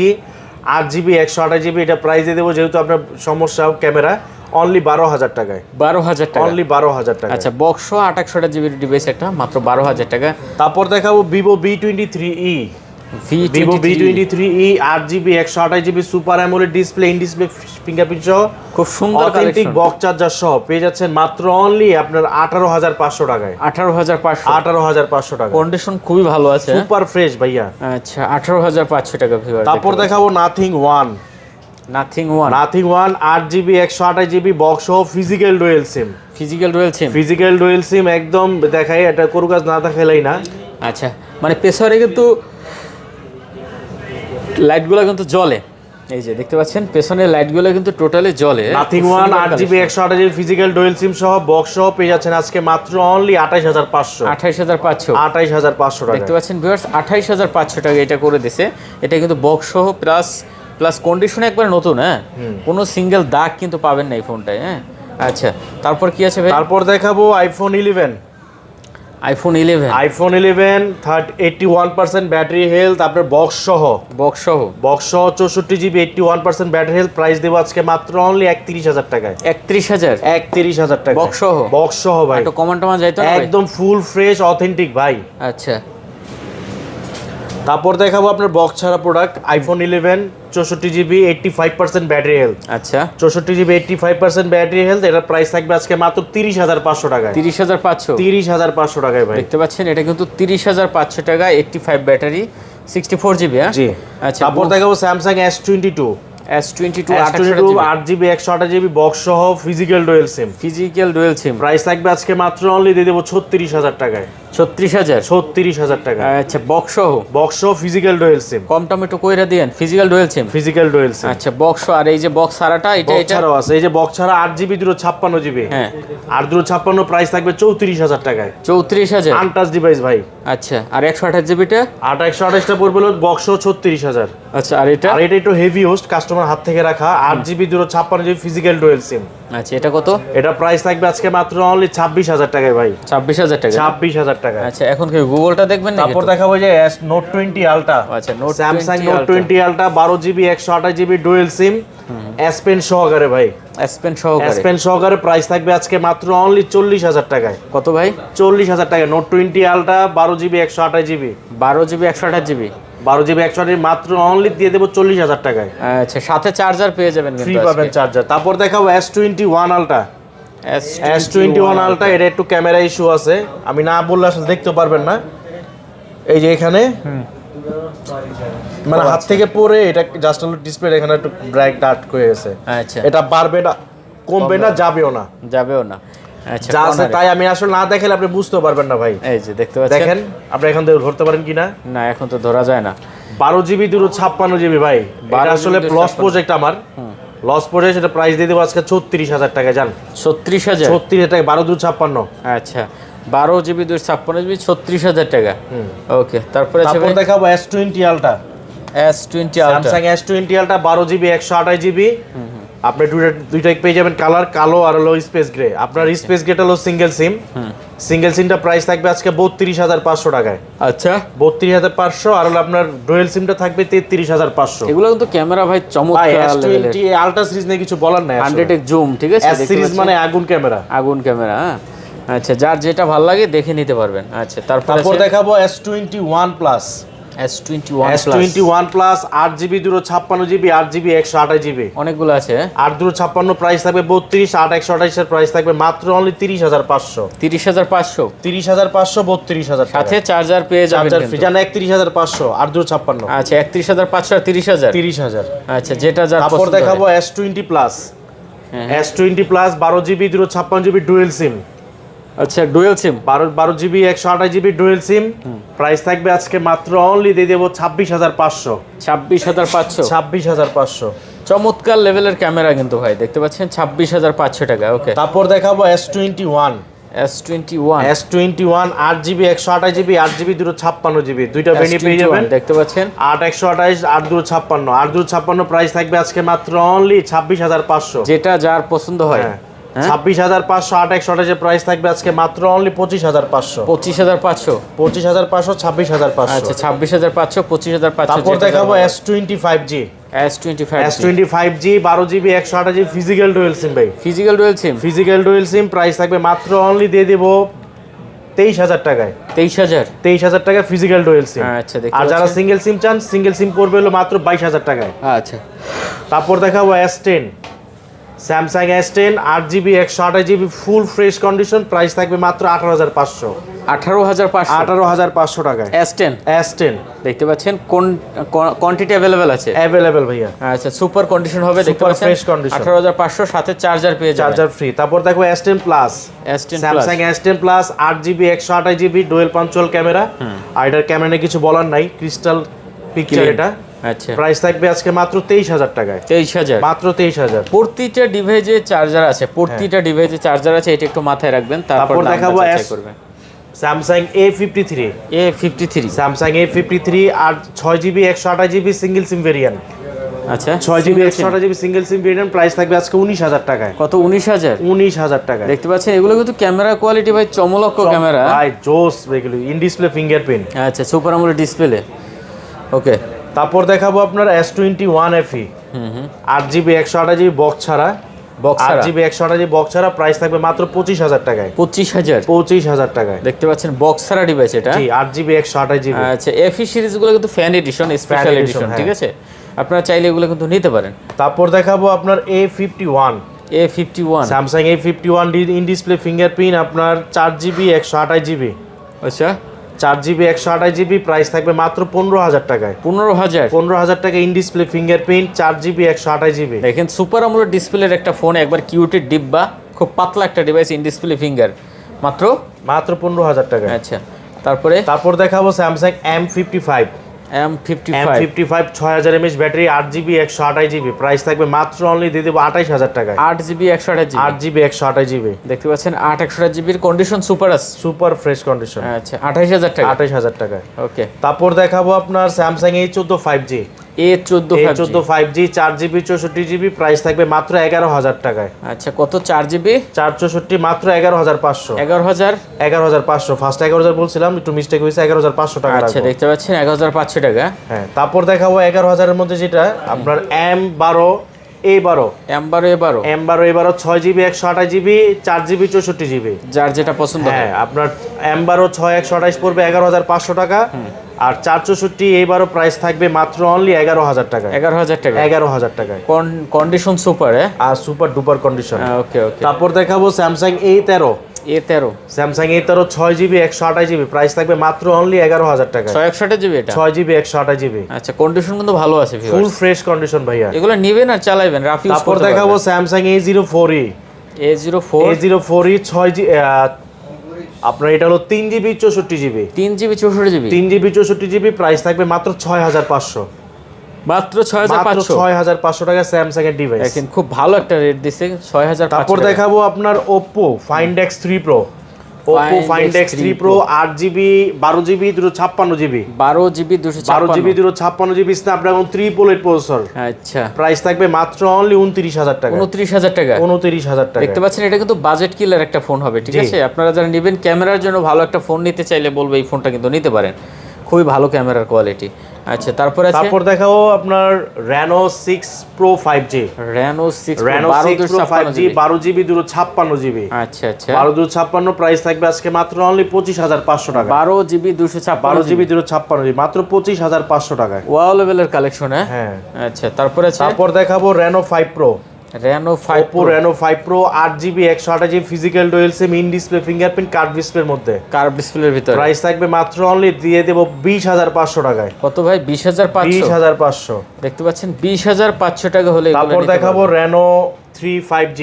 8GB 128GB। এটা প্রাইস দিয়ে দেবো, যেহেতু আপনার সমস্যা ক্যামেরা, অনলি 12,000 টাকায়। 12,000 টাকা, অনলি 12,000 টাকা। আচ্ছা বক্স 2800 জিবি ডিভাইস একটা মাত্র 12,000 টাকা। তারপর দেখাবো Vivo V23e। Vivo V23e 8GB 128GB super AMOLED display, in display fingerprint সহ খুব সুন্দর অথেন্টিক কালেকশন। বক্স চার্জার সহ পেয়ে যাচ্ছেন মাত্র অনলি আপনার 18,500 টাকায়। 18,500 18,500 টাকা, কন্ডিশন খুবই ভালো আছে, সুপার ফ্রেশ ভাইয়া। আচ্ছা 18,500 টাকা ভিউয়ার। তারপর দেখাবো Nothing One। Nothing 1 8GB 128GB box সহ ফিজিক্যাল ডুয়েল সিম। Physical dual SIM, physical dual সিম একদম দেখাই, এটা কোনো কাজ না দেখাইলাই না। আচ্ছা মানে পেছনে কিন্তু লাইটগুলো কিন্তু জ্বলে, এই যে দেখতে পাচ্ছেন পেছনের লাইটগুলো কিন্তু টোটালি জ্বলে। Nothing One 8GB 128GB physical dual SIM সহ বক্স সহ পেয়ে যাচ্ছেন আজকে মাত্র অনলি 28,500। 28,500 28,500 টাকা। দেখতে পাচ্ছেন ভিউয়ার্স 28,500 টাকা এটা করে দিছে। এটা কিন্তু বক্স সহ প্লাস কন্ডিশনে একবার নতুন, হ্যাঁ কোনো সিঙ্গেল দাগ কিন্তু পাবেন না এই ফোনটায়, হ্যাঁ। আচ্ছা তারপর কি আছে ভাই? তারপর দেখাবো iPhone 11। iPhone 11 81% ব্যাটারি হেলথ, আপনার বক্স সহ 64GB 81% ব্যাটারি হেলথ। প্রাইস দেবো আজকে মাত্র অনলি 31,000 টাকায়। 31,000 টাকা বক্স সহ ভাই, একটু কমেন্ট যাইতো না ভাই? একদম ফুল ফ্রেশ অথেন্টিক ভাই। আচ্ছা তারপর দেখাবো আপনার বক্স ছাড়া product iPhone 11 64GB 85% battery health. আচ্ছা 64GB 85% ব্যাটারি হেলথ। এটার প্রাইস থাকবে আজকে মাত্র 30,500 টাকায়। 30,500 টাকায় ভাই, দেখতে পাচ্ছেন এটা কিন্তু 30,500 টাকা, 85 ব্যাটারি 64GB, হ্যাঁ জি। আচ্ছা তারপর দেখাবো Samsung S22 8GB 128GB box সহ ফিজিক্যাল ডুয়েল সিম। প্রাইস থাকবে আজকে মাত্র অনলি দিয়ে দেবো 36,000 টাকায়। 36,000 টাকা। আচ্ছা বক্স সহ ফিজিক্যাল ডুয়েল সিম। কম টমেটো কইরা দিয়েন ফিজিক্যাল ডুয়েল সিম। আচ্ছা বক্স আর এই যে বক্স ছাড়াটা এটা ছাড়াও আছে, এই যে বক্স ছাড়া 8GB 256GB, হ্যাঁ 8/256 প্রাইস থাকবে 34,000 টাকায়। 34,000 আনটাচ ডিভাইস ভাই। আচ্ছা আর 128GBটা 128টা পড়বে হলো বক্স সহ 36,000। আচ্ছা আর এটা একটু হেভি হোস্ট কাস্টমার হাত থেকে রাখা 8GB 256GB ফিজিক্যাল ডুয়েল সিম। আচ্ছা এটা কত? এটা প্রাইস থাকবে আজকে মাত্র অনলি 26,000 টাকায় ভাই। 26,000 টাকা। আচ্ছা এখন কি গুগলটা দেখবেন নাকি? তারপর দেখাবো যে Note 20 Ultra। আচ্ছা Samsung Note 20 Ultra 12GB 128GB dual সিম, S Pen সহকারে ভাই। S Pen সহকারে প্রাইস থাকবে আজকে মাত্র অনলি 40,000 টাকায়। কত ভাই? 40,000 টাকা। Note 20 Ultra 12GB 128GB 12GB 128GB মাত্র অনলি দিয়ে দেবো 40,000 টাকায়। আচ্ছা সাথে চার্জার পেয়ে যাবেন কিন্তু, ফ্রি পাবেন চার্জার। তারপর দেখাবো S21 Ultra। S21 Ultra এটা একটু ক্যামেরা ইস্যু আছে, আমি না বললে আসলে দেখতে পারবেন না। এই যে এখানে মানে হাত থেকে পড়ে এটা জাস্ট হলো ডিসপ্লে এখানে একটু ব্রাইট ডার্ট হয়ে গেছে। আচ্ছা এটা বাড়বে না, কমবে না, যাবেও না। আচ্ছা যা আছে তাই, আমি আসলে না দেখালে আপনি বুঝতে পারবেন না ভাই। এই যে দেখতে পাচ্ছেন, দেখেন আপনি এখান থেকে ধরতে পারেন কিনা। না এখন তো ধরা যায় না। 12GB 256GB ভাই, এটা আসলে লস প্রজেক্ট আমার, লস প্রজেক্ট। এটা প্রাইস দিয়ে দেবো আজকে 36,000 টাকা। জান 36,000 টাকা 12/256। আচ্ছা 12GB 256GB 36,000 টাকা। ওকে তারপরে দেখাবো S20 Ultra। Samsung S20 Ultra 12GB 128GB। আপনি দুইটাই পেয়ে যাবেন কালার, কালো আর হলো স্পেস গ্রে। আপনার স্পেস গ্রেটা হলো সিঙ্গেল সিমটা প্রাইস থাকবে আজকে 32,500 টাকায়। আচ্ছা 32,500। আর হলো আপনার ডুয়েল সিমটা থাকবে 33,500। এগুলো কিন্তু ক্যামেরা ভাই চমৎকার লেভেলের। S20 Ultra সিরিজ নিয়ে কিছু বলার নাই, 100x জুম, ঠিক আছে? S সিরিজ মানে আগুন ক্যামেরা। হ্যাঁ আচ্ছা যার যেটা ভালো লাগে দেখে নিতে পারবেন। আচ্ছা তারপর দেখাবো S21 Plus। S21 Plus 8GB 256GB 8GB 128GB অনেকগুলো আছে। 8/256 প্রাইস থাকবে 32, 8 128 এর প্রাইস থাকবে মাত্র অনলি 30,500। 30,500 32,000 সাথে চার্জার পেয়ে যাবেন চার্জার ফ্রি। জান 31,500 8/256। আচ্ছা 31,500 আর 30,000। আচ্ছা যেটা যা তারপর দেখাবো S20 Plus। S20 Plus 12GB 256GB dual সিম। আচ্ছা ডুয়েল সিম 12GB 128GB ডুয়েল সিম। প্রাইস থাকবে আজকে মাত্র অনলি দিয়ে দেবো 26,500। 26,500 চমৎকার লেভেলের ক্যামেরা কিন্তু ভাই, দেখতে পাচ্ছেন 26,500 টাকা। ওকে, তারপর দেখাবো S21 S21 S21 8GB 128GB 8GB 256GB দুইটা ভেরিয়েন্ট পেয়ে যাবেন। দেখতে পাচ্ছেন 8 128 8 256 8 256 প্রাইস থাকবে আজকে মাত্র অনলি 26,500, যেটা যার পছন্দ হয়। 26,500 8 128 এর প্রাইস থাকবে আজকে মাত্র অনলি 25,500 25,500 25,500 26,500। আচ্ছা 26,500 25,500। তারপর দেখাবো S25G S25 S25G 12GB 128GB physical dual SIM ভাই, physical dual SIM physical dual SIM price থাকবে মাত্র অনলি দিয়ে দেব 23,000 টাকায়। 23,000 টাকা ফিজিক্যাল ডুয়াল সিম। আচ্ছা, দেখতে আর যারা পাচ্ছেন। সিঙ্গেল সিম চান সিঙ্গেল সিম পড়বে হলো মাত্র 22,000 টাকায়। আচ্ছা তারপর দেখাবো S10 Samsung S10 8GB 128GB full fresh condition price থাকবে মাত্র 18,500 18,500 টাকায়। S10 দেখতে পাচ্ছেন কোন কোয়ান্টিটি अवेलेबल আছে? অ্যাভেলেবল ভাইয়া। আচ্ছা সুপার কন্ডিশন হবে, দেখতে Super পাচ্ছেন fresh condition। 18,500 সাথে চার্জার পেয়ে যাবেন, চার্জার ফ্রি। তারপর দেখো S10 plus S10 Samsung S10 plus 8GB 128GB dual পাঞ্চুয়াল ক্যামেরা। আর এটার ক্যামেরা নিয়ে কিছু বলার নাই, ক্রিস্টাল পিকচার এটা। আচ্ছা প্রাইস থাকবে আজকে মাত্র 23,000 টাকায়, 23,000 মাত্র 23,000। প্রতিটা ডিভাইসে চার্জার আছে, প্রতিটা ডিভাইসে চার্জার আছে, এটা একটু মাথায় রাখবেন। তারপর তারপর দেখাবো দেখাবো করবেন Samsung A53 A53 Samsung A53 আর 6GB 128GB সিঙ্গেল সিম ভেরিয়েন্ট। আচ্ছা 6GB 128GB সিঙ্গেল সিম ভেরিয়েন্ট প্রাইস থাকবে আজকে 19,000 টাকায়। কত? 19,000 19,000 টাকায়। দেখতে পাচ্ছেন এগুলো কিন্তু ক্যামেরা কোয়ালিটি ভাই চমলক্ষ ক্যামেরা ভাই জোস এগুলো, ইন ডিসপ্লে ফিঙ্গারপ্রিন্ট। আচ্ছা সুপার আমোলেড ডিসপ্লে। ওকে, তারপর দেখাবো আপনার S21 FE 8GB 128GB box ছাড়া, বক্স 8GB 128GB বক্স ছাড়া প্রাইস থাকবে মাত্র 25,000 টাকায়। 25,000 টাকায় দেখতে পাচ্ছেন বক্স ছাড়া ডিভাইস এটা। জি 8GB 128GB। আচ্ছা এফি সিরিজগুলো কিন্তু fan edition, special edition, edition, হ্যাঁ। ঠিক আছে? আপনারা চাইলে এগুলো কিন্তু নিতে পারেন। তারপর দেখাবো আপনার A51 Samsung A51 in display fingerprint আপনার 4GB 128GB। আচ্ছা 4GB 128GB প্রাইস থাকবে মাত্র 15,000 টাকায়। 15,000 টাকা in display fingerprint 4GB 128GB। দেখেন সুপার আমোলেড ডিসপ্লের একটা ফোন, একবার কিউটের ডিব্বা, খুব পাতলা একটা ডিভাইস, ইন ডিসপ্লে ফিঙ্গার, মাত্র 15,000 টাকা। আচ্ছা তারপর দেখাবো Samsung M55 M55 6000 mAh battery 8GB 128GB price থাকবে মাত্র অনলি দিয়ে দেবো 28,000 টাকায়। 8GB 128GB 8GB 128GB দেখতে পাচ্ছেন 8 128GB এর কন্ডিশন সুপার আছে, সুপার ফ্রেশ কন্ডিশন। আচ্ছা 28,000 টাকা। 28,000 টাকায়। ওকে, তারপর দেখাবো আপনার Samsung A14 5G A14 5G 4GB 64GB price থাকবে মাত্র 11,000 টাকায়। আচ্ছা কত? 4GB 464 মাত্র 11,500 11,500 ফার্স্ট 11,000 বলছিলাম, একটু মিস্টেক হয়েছে, 11,500 টাকা। আচ্ছা দেখতে পাচ্ছেন 11,500 টাকা। হ্যাঁ তারপর দেখাবো 11,000 এর মধ্যে যেটা আপনার M12 A12 M12 6GB 128GB 4GB 64GB যার যেটা পছন্দ হয়। হ্যাঁ আপনার M12 6 128 পড়বে 11,500 টাকা। আর 464 A12 প্রাইস থাকবে মাত্র অনলি 11,000 টাকা। 11,000 টাকায়। কন্ডিশন সুপার, আর সুপার ডুপার কন্ডিশন। ওকে। তারপর দেখাবো Samsung A13 Samsung A13 6GB 128GB price থাকবে মাত্র অনলি 11,000 টাকা। 661GB এটা 6GB 128GB। আচ্ছা কন্ডিশন কিন্তু ভালো আছে, ফুল ফ্রেশ কন্ডিশন ভাইয়া। এগুলো নেবেন আর চালাবেন, রাফ ইউজ করতে তারপর দেখাবো স্যামসাং A04 A04 6G আপনার এটা হলো 3GB 64GB 3GB 64GB price থাকবে মাত্র 6,500 মাত্র 6,500 টাকা স্যামসাং এর ডিভাইস। দেখেন খুব ভালো একটা রেট দিছে 6,500। তারপর দেখাবো আপনার Oppo Find X3 Pro 8GB 12GB 256GB 12GB 256GB Snapdragon 388 processor. আচ্ছা প্রাইস থাকবে মাত্র অনলি 29,000 টাকা। 29,000 টাকা। 29,000 টাকা। দেখতে পাচ্ছেন এটা কিন্তু বাজেট কিলার একটা ফোন হবে, ঠিক আছে? আপনারা যারা নেবেন ক্যামেরার জন্য ভালো একটা ফোন নিতে চাইলে বলবো এই ফোনটা কিন্তু নিতে পারেন, খুবই ভালো ক্যামেরার কোয়ালিটি। আচ্ছা তারপর দেখাবো আপনার Reno 6 Pro 5G Reno 6 Pro 5G 12GB 256GB। আচ্ছা 12 প্রাইস থাকবে আজকে মাত্র অনলি 25,500 টাকা। 12GB 256GB মাত্র 25,500 টাকায়। ওয়াও লেভেলের কালেকশন। হ্যাঁ আচ্ছা তারপর দেখাবো Reno 5 Pro Oppo Reno 5 Pro 8GB 128GB physical dual SIM in display fingerprint curve ডিসপ্লের মধ্যে, কার্ভ ডিসপ্লের ভিতরে প্রাইস থাকবে মাত্র অনলি দিয়ে দেব 20,500 টাকায়। কত ভাই? 20,500 দেখতে পাচ্ছেন 20,500 টাকা হলে। তারপর দেখাবো Reno 3 5G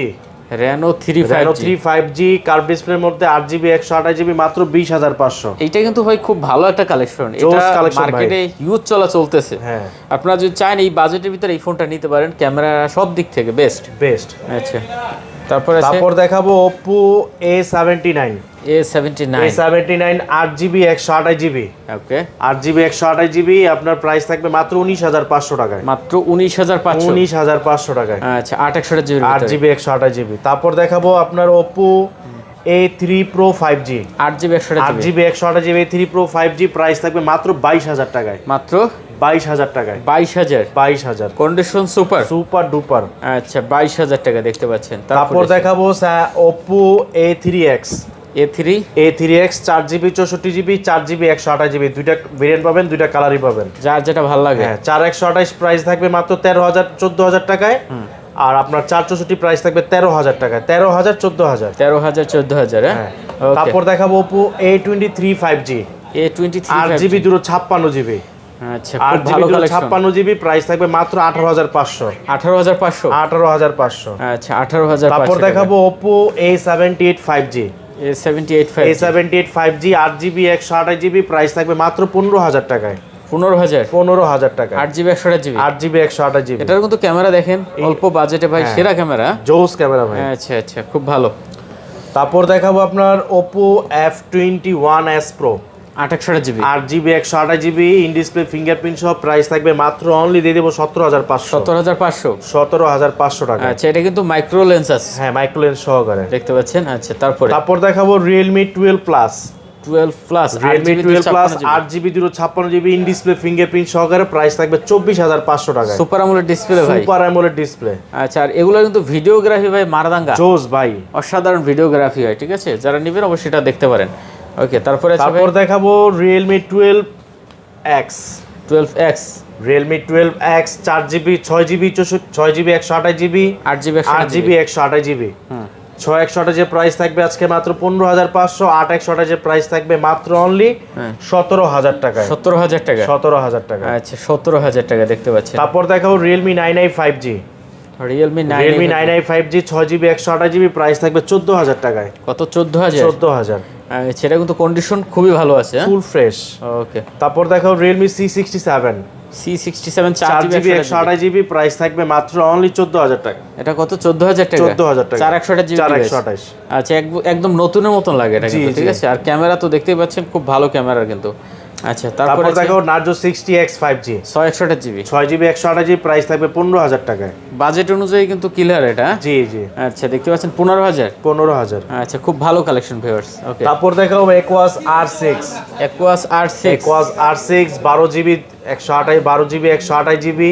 Reno 3 Reno 5G 3 5G curve ডিসপ্লের মধ্যে 8GB 128GB মাত্র 20,500। এইটা কিন্তু ভাই খুব ভালো একটা কালেকশন, জোস এটা collection ভাই। মার্কেটে হিউজ চলতেছে। হ্যাঁ আপনারা যদি চান এই বাজেটের ভিতরে এই ফোনটা নিতে পারেন, ক্যামেরা সব দিক থেকে বেস্ট। বেস্ট। আচ্ছা, তারপরে আছে তারপর দেখাবো Oppo A79 A79। 8GB 128GB। ওকে, 8GB 128GB আপনার প্রাইস থাকবে মাত্র 19,500 টাকায়। মাত্র 19,500। 19,500 টাকায়। আচ্ছা, 8/1 জিবি 8GB 128GB। তারপর দেখাবো আপনার Oppo A3 Pro 5G 8GB 128 GB 8GB 128GB A3 Pro 5G price থাকবে মাত্র 22,000 টাকায়। মাত্র 22,000 টাকায়। 22,000। 22,000 কন্ডিশন সুপার সুপার ডুপার। আচ্ছা, 22,000 টাকা দেখতে পাচ্ছেন। তারপর দেখাবো Oppo A3X A3 A3X 4GB 64GB 4GB 128GB দুইটা ভেরিয়েন্ট পাবেন, দুইটা কালারই পাবেন, যার যেটা ভালো লাগে। হ্যাঁ 4/128 প্রাইস থাকবে মাত্র 13,000 14,000 টাকায়। আর আপনার 464 প্রাইস থাকবে 13,000 টাকায়। 13,000 14,000। 13,000 14,000। হ্যাঁ। ওকে, তারপর দেখাবো Oppo A23 5G A23 8GB 256GB। আচ্ছা, খুব 8GB ভালো কালেকশন। 256GB প্রাইস থাকবে মাত্র 18,500। 18,500। 18,500। আচ্ছা, 18,500। তারপর দেখাবো Oppo A78 5G A78 5G A78 5G 8GB 128GB price থাকবে মাত্র 15,000 টাকায়। 15,000। 15,000 টাকা। 8GB 128GB 8GB 128GB। এটার কিন্তু ক্যামেরা দেখেন, অল্প বাজেটে ভাই সেরা ক্যামেরা। জোস ক্যামেরা ভাই। আচ্ছা আচ্ছা, খুব ভালো। তারপর দেখাবো আপনার Oppo F21s Pro 8/1 GB 8GB 128GB in display fingerprint সহ প্রাইস থাকবে মাত্র অনলি দিয়ে দেবো 17,500। 17,500। 17,500 টাকা। আচ্ছা, এটা কিন্তু মাইক্রো লেন্স আছে, হ্যাঁ মাইক্রো লেন্স সহকারে দেখতে পাচ্ছেন। আচ্ছা, তারপরে তারপর দেখাবো Realme 12 Plus 12 plus Realme 12 Plus 8GB 256GB in display fingerprint সহকারে প্রাইস থাকবে 24,500 টাকা। সুপার আমোলেড ডিসপ্লে ভাই। Super AMOLED display. আচ্ছা, আর এগুলো কিন্তু ভিডিওগ্রাফি ভাই মারাদাঙ্গা, জোস ভাই, অসাধারণ ভিডিওগ্রাফি হয়। ঠিক আছে, যারা নেবেন অবশ্যই এটা দেখতে পারেন। ওকে, তারপরে আছে ভাই তারপর দেখাবো Realme 12X 12X Realme 12X 4GB 6GB 6GB 128GB 8GB 8GB 128GB 6/128 price থাকবে আজকে মাত্র 15,500। 8/128 প্রাইস থাকবে মাত্র অনলি 17,000 টাকায়। 17,000 টাকা। 17,000 টাকা। আচ্ছা, 17,000 টাকা দেখতে পাচ্ছেন। তারপর দেখাবো Realme 9i 5G Realme 9 Realme 9i 5G 6GB 128GB price থাকবে 14,000 টাকায়। কত? 14,000। 14,000 সেটা কিন্তু কন্ডিশন খুবই ভালো আছে। Full fresh. ওকে, তারপর দেখাও Realme C67 C67 4GB 128GB price থাকবে মাত্র অনলি 14,000 টাকা। এটা কত? 14,000 টাকা। 14,000 টাকা। 4/128 4/128। আচ্ছা, একদম নতুনের মতন লাগে এটা কিন্তু। ঠিক আছে, আর ক্যামেরা তো দেখতেই পাচ্ছেন খুব ভালো ক্যামেরা কিন্তু। আচ্ছা, তারপর তারপরে দেখাও Narzo 60X 5G 6/128 6GB 128GB price থাকবে 15,000 টাকায়। বাজেট অনুযায়ী কিন্তু ক্লিয়ার এটা। জি জি। আচ্ছা, দেখতে পাচ্ছেন 15,000। 15,000। আচ্ছা, খুব ভালো কালেকশন ভিউয়ার্স। ওকে, তারপর দেখাও Aquos R6 Aquos R6 Aquos R6 12GB 128 12GB 128GB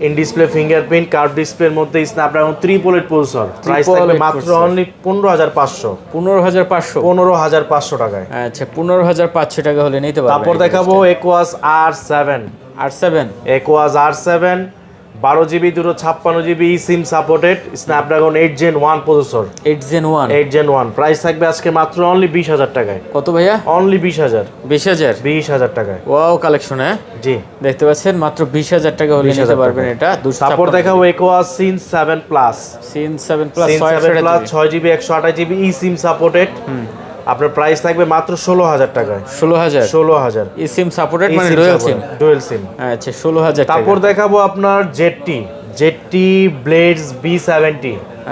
in display fingerprint curve ডিসপ্লের মধ্যে স্ন্যাপড্রাগন 3 বুলেট প্রসেসর প্রাইস থাকবে মাত্র অনলি 15,500। 15,500। 15,500 টাকায়। আচ্ছা, 15,500 টাকা হলে নিতে পারবেন। তারপর দেখাবো Aquos R7 R7 Aquos R7 12GB 256GB SIM supported Snapdragon 8 Gen 1 processor 8 Gen 1 8 Gen 1 price থাকবে আজকে মাত্র অনলি 20,000 টাকায়। কত ভাইয়া? অনলি 20,000। 20,000। 20,000 টাকায়। Wow collection. হ্যাঁ, জি দেখতে পাচ্ছেন মাত্র 20,000 টাকা হলে 20,000 নিতে পারবেন টাকা। এটা। তারপর দেখাবো Aquos Sin 7 Plus Sin 7 Plus Sin 7 Plus 6GB 128GB ই সিম সাপোর্টেড আপনার প্রাইস থাকবে মাত্র 16,000 টাকায়। 16,000। 16,000 এই সিম সাপোর্টেড মানে রয়্যাল সিম। Dual SIM. আচ্ছা, 16,000 টাকা। তারপর দেখাবো আপনার ZT Blaze B70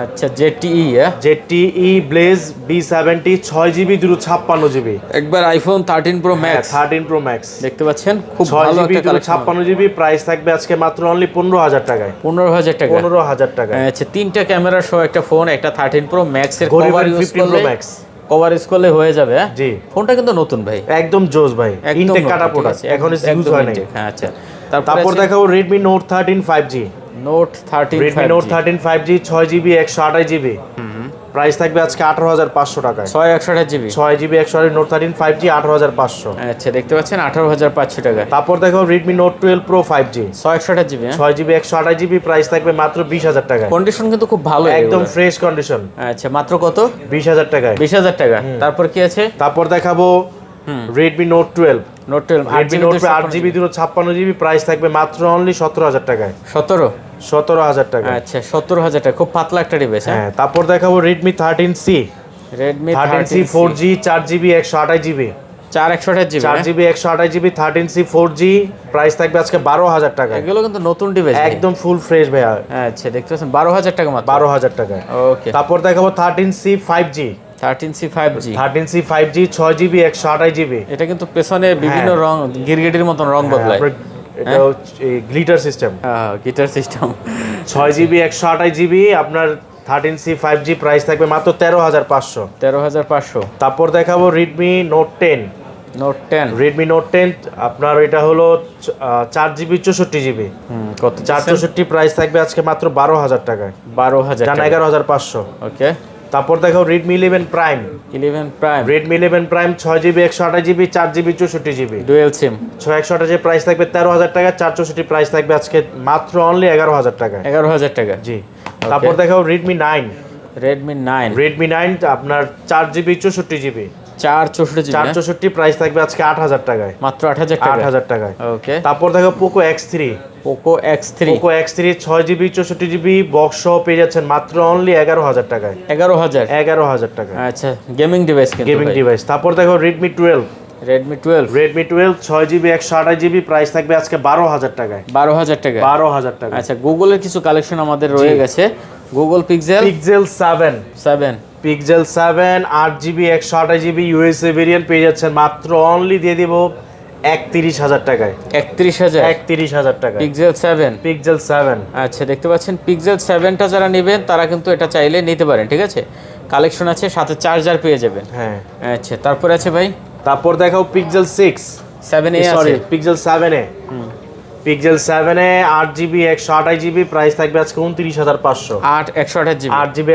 আচ্ছা, ZTE ZTE Blaze B70 6GB 256GB একবার iPhone 13 Pro Max 13 Pro Max দেখতে পাচ্ছেন খুব ভালো 6GB একটা কালেকশন। 256GB প্রাইস থাকবে আজকে মাত্র অনলি 15,000 টাকায়। 15,000 টাকা। 15,000 টাকা। আচ্ছা, তিনটা ক্যামেরা সহ একটা ফোন, একটা 13 Pro Max এর গরিবের কভার ইউজ 15 Pro করলে Max কভার ইউজ করলে হয়ে যাবে। হ্যাঁ, জি ফোনটা কিন্তু নতুন ভাই, একদম জোস ভাই, একদম ইনটেক নতুন, কাটা ঠিক প্রোডাক্ট, আছে, এখন ইউজ একদম হয় নাই। intake। হ্যাঁ, আচ্ছা, তারপর দেখাবো Redmi Note 13 5G Note 13 Redmi Note 13 5G 6GB 128GB price থাকবে আজকে 18,500 টাকায়। 6/128GB 6GB 128 Note 13 5G 18,500। আচ্ছা, দেখতে পাচ্ছেন 18,500 টাকা। তারপর দেখো Redmi Note 12 Pro 5G 6/128GB 6GB 128GB price থাকবে মাত্র 20,000 টাকায়। কন্ডিশন কিন্তু খুব ভালো একদম এগুলো। Fresh condition. আচ্ছা, মাত্র কত? 20,000 টাকায়। 20,000 টাকা। তারপর কি আছে? তারপর দেখাবো Redmi Note 12 note 12 Redmi note 8GB 256GB price থাকবে মাত্র অনলি 17000 টাকায়। 17000 টাকা। আচ্ছা 17000 টাকা, খুব পাতলা একটা ডিভাইস। হ্যাঁ, তারপর দেখাবো Redmi 13C। Redmi 13C 4G 4GB 128GB 128GB 4GB 128GB 13C 4G price থাকবে আজকে 12000 টাকা। এগুলো কিন্তু নতুন ডিভাইস, একদম ফুল ফ্রেশ ভাইয়া। আচ্ছা দেখতে পাচ্ছেন 12000 টাকা মাত্র। 12000 টাকা। ওকে, তারপর দেখাবো 13C 5G 13C 5G 13C 5G 6GB 128GB। এটা কিন্তু পেছনে বিভিন্ন রং গিরগিটির মতন রং বদলায়। এটা glitter system, guitar system. 6GB 128GB আপনার 13C 5G প্রাইস থাকবে মাত্র 13500। 13500। তারপর দেখাবো Redmi Note 10 Redmi Note 10 আপনার এটা হলো 4GB 64GB কত? 464 প্রাইস থাকবে আজকে মাত্র 12000 টাকায়। 12000 জানা 11500। ওকে, তারপর দেখাও Redmi 11 Prime Redmi 11 Prime 6GB 128GB 4GB 64GB dual SIM. 128GB price থাকবে 13000 টাকা, 464 প্রাইস থাকবে আজকে মাত্র অনলি 11000 টাকা। 11000 টাকা, জি। তারপর দেখাও Redmi 9 আপনার 4GB 64GB 464 প্রাইস থাকবে আজকে 8000 টাকায়, মাত্র 8000 টাকায়। ওকে। তারপর দেখো Poco X3 6GB 64GB box সহ পেয়ে যাচ্ছেন মাত্র অনলি 11000 টাকায়। 11000 টাকা। আচ্ছা, গেমিং ডিভাইস কিন্তু গেমিং ডিভাইস। তারপর দেখো Redmi 12 6GB 128GB প্রাইস থাকবে আজকে 12000 টাকায়। 12000 টাকা। আচ্ছা, গুগলের কিছু কালেকশন আমাদের রয়ে গেছে। Google pixel 7 8GB 128GB USA variant পেয়ে যাচ্ছেন মাত্র অনলি দিয়ে দিব 31000 টাকায়। 31000 টাকা পিক্সেল 7। আচ্ছা, দেখতে পাচ্ছেন পিক্সেল 7টা যারা নেবেন তারা কিন্তু এটা চাইলে নিতে পারেন, ঠিক আছে। কালেকশন আছে, সাথে চার্জার পেয়ে যাবেন। হ্যাঁ, আচ্ছা, তারপর আছে ভাই, তারপর দেখাও পিক্সেল 7a আছে। Pixel 7a 8GB 128GB price থাকবে আজকে 29500। 128GB 8GB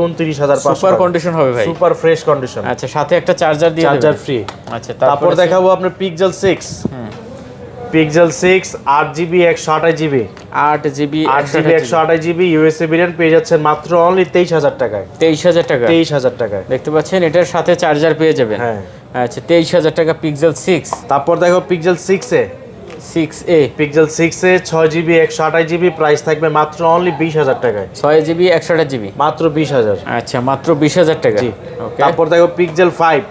29500 সুপার কন্ডিশন হবে ভাই, সুপার ফ্রেশ কন্ডিশন। আচ্ছা, সাথে একটা চার্জার দিয়ে চার্জার ফ্রি। আচ্ছা, তারপর দেখাবো আপনার pixel 6 8GB 128GB 128GB USA variant পেয়ে যাচ্ছেন মাত্র অনলি 23000 টাকায়। 23000 টাকায় দেখতে পাচ্ছেন, এটার সাথে চার্জার পেয়ে যাবেন। হ্যাঁ, আচ্ছা, 23000 টাকা পিক্সেল 6। তারপর দেখো pixel 6a 6GB 128GB price থাকবে মাত্র অনলি 20000 টাকায়। 6GB 128GB মাত্র 20000। আচ্ছা, মাত্র 20000 টাকা। জি। ওকে, তারপর দেখো পিক্সেল 5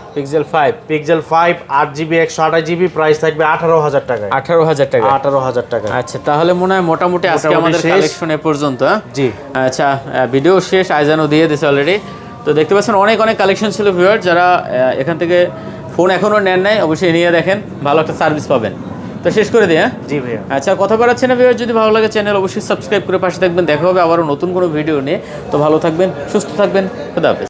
8GB 128GB প্রাইস থাকবে 18000 টাকায়। 18000 টাকা। আচ্ছা, তাহলে মনে হয় মোটামুটি আজকে আমাদের কালেকশন এ পর্যন্ত। জি। আচ্ছা, ভিডিও শেষ, আইজানও দিয়ে দিয়েছে অলরেডি। তো দেখতে পাচ্ছেন অনেক কালেকশন ছিল ভিউয়ার। যারা এখান থেকে ফোন এখনো নেন নাই, অবশ্যই নিয়ে দেখেন, ভালো একটা সার্ভিস পাবেন। তো শেষ করে দিই। হ্যাঁ, জি ভাইয়া। আচ্ছা, কথা বাড়াচ্ছি না ভিউয়ার, যদি ভালো লাগে চ্যানেল অবশ্যই সাবস্ক্রাইব করে পাশে থাকবেন। দেখা হবে আবারও নতুন কোনো ভিডিও নিয়ে। তো ভালো থাকবেন, সুস্থ থাকবেন, খুদা হাফেজ।